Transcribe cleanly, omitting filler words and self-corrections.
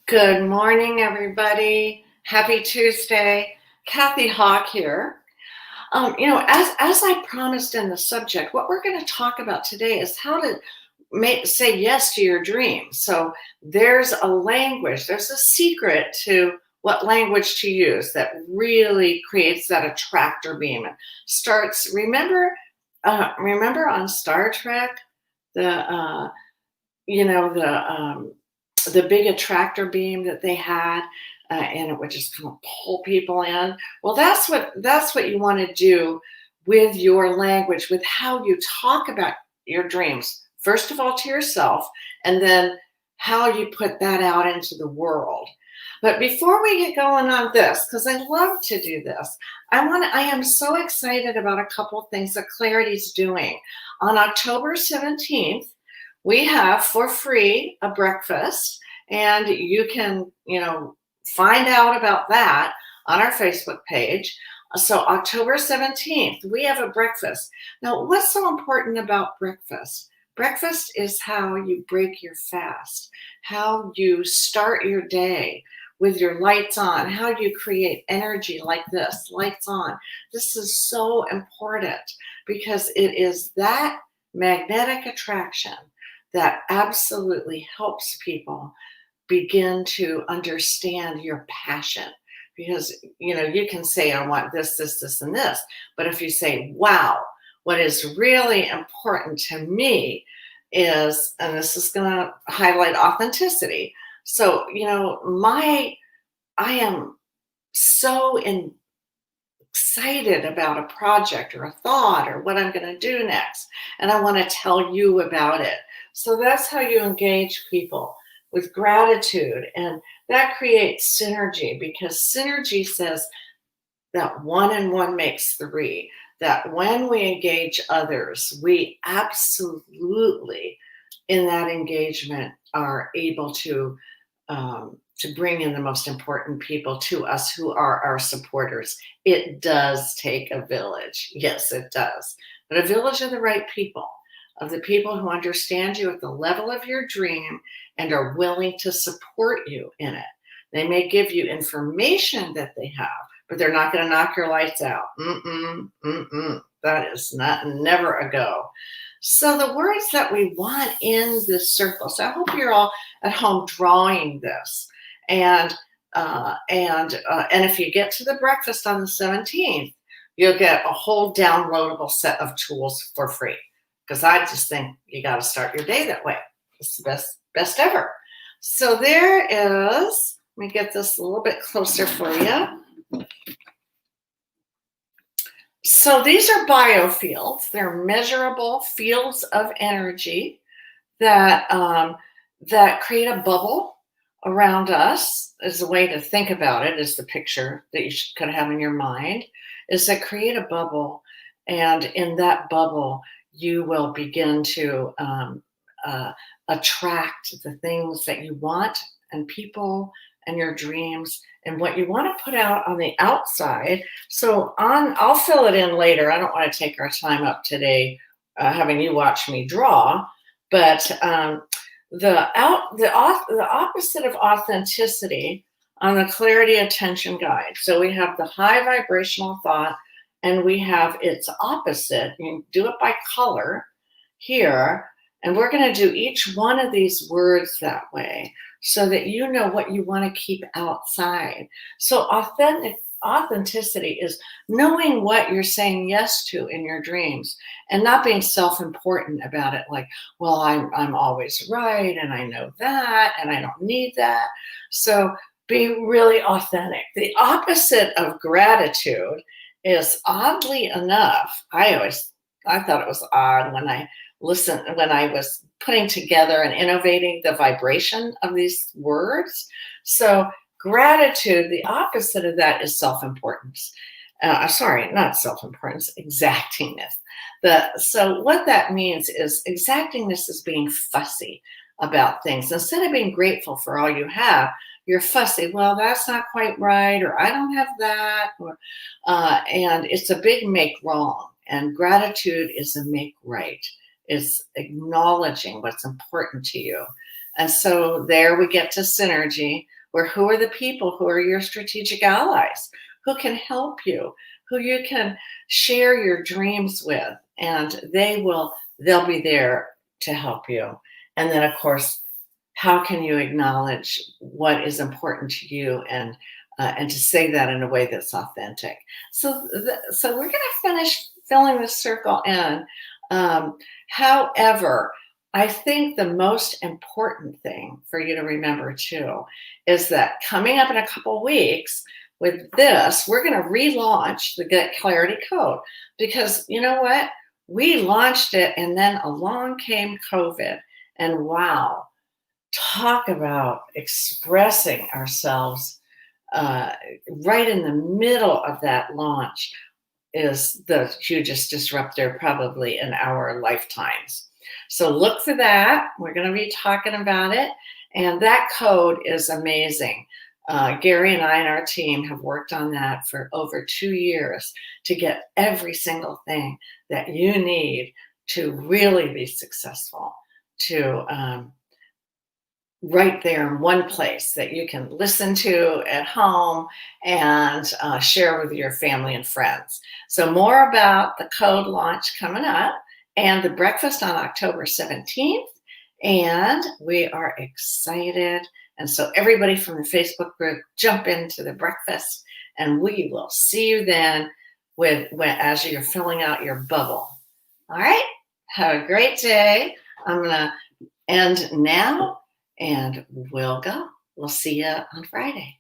Good morning, everybody. Happy Tuesday. Kathy Hawk here. As I promised in the subject, what we're going to talk about today is how to say yes to your dreams. So there's a language, there's a secret to what language to use that really creates that attractor beam. It starts. Remember on Star Trek, the you know the big attractor beam that they had, and it would just kind of pull people in. Well, that's what you want to do with your language, with how you talk about your dreams. First of all, to yourself, and then how you put that out into the world. But before we get going on this, because I love to do this, I am so excited about a couple of things that Clarity's doing. On October 17th, we have for free a breakfast, and you can, find out about that on our Facebook page. So October 17th, we have a breakfast. Now, what's so important about breakfast? Breakfast is how you break your fast, how you start your day with your lights on, how you create energy like this, lights on. This is so important because it is that magnetic attraction that absolutely helps people begin to understand your passion. Because, you can say, I want this, this, this, and this. But if you say, wow, what is really important to me is, and this is going to highlight authenticity. So, I am so excited about a project or a thought or what I'm going to do next. And I want to tell you about it. So that's how you engage people, with gratitude. And that creates synergy, because synergy says that 1 and 1 makes 3. That when we engage others, we absolutely, in that engagement, are able to bring in the most important people to us, who are our supporters. It does take a village. Yes, it does. But a village of the right people, of the people who understand you at the level of your dream and are willing to support you in it. They may give you information that they have, but they're not going to knock your lights out. That is never a go. So the words that we want in this circle. So I hope you're all at home drawing this. And if you get to the breakfast on the 17th, you'll get a whole downloadable set of tools for free. Because I just think you got to start your day that way. It's the best ever. So there is, let me get this a little bit closer for you. So these are biofields. They're measurable fields of energy that create a bubble around us. Is a way to think about it, is the picture that you could have in your mind, is that create a bubble. And in that bubble, you will begin to attract the things that you want, and people, and your dreams, and what you want to put out on the outside. So I'll fill it in later. I don't want to take our time up today having you watch me draw, but the opposite of authenticity on the Clarity Attention Guide. So we have the high vibrational thought, and we have its opposite. You do it by color here, and we're going to do each one of these words that way, so that you know what you want to keep outside. So authenticity is knowing what you're saying yes to in your dreams, and not being self-important about it, like, well, I'm always right, and I know that, and I don't need that. So be really authentic. The opposite of gratitude is, oddly enough, I thought it was odd when I was putting together and innovating the vibration of these words. So gratitude, the opposite of that is self-importance. Sorry, not self-importance, exactingness. So what that means is, exactingness is being fussy about things. Instead of being grateful for all you have, you're fussy. Well, that's not quite right, or I don't have that, and it's a big make wrong. And gratitude is a make right. It's acknowledging what's important to you. And so there we get to synergy. where who are the people who are your strategic allies, who can help you, who you can share your dreams with, and they'll be there to help you. And then, of course, how can you acknowledge what is important to you and to say that in a way that's authentic. So we're going to finish filling this circle in. However, I think the most important thing for you to remember too is that coming up in a couple weeks with this, we're going to relaunch the Get Clarity Code, because you know what? We launched it and then along came COVID, and wow, talk about expressing ourselves right in the middle of that launch is the hugest disruptor probably in our lifetimes. So look for that. We're going to be talking about it. And that code is amazing. Gary and I and our team have worked on that for over 2 years to get every single thing that you need to really be successful, to right there in one place that you can listen to at home and share with your family and friends. So more about the code launch coming up and the breakfast on October 17th. And we are excited. And so everybody from the Facebook group, jump into the breakfast, and we will see you then as you're filling out your bubble. All right. Have a great day. I'm going to end now. And we'll go. We'll see you on Friday.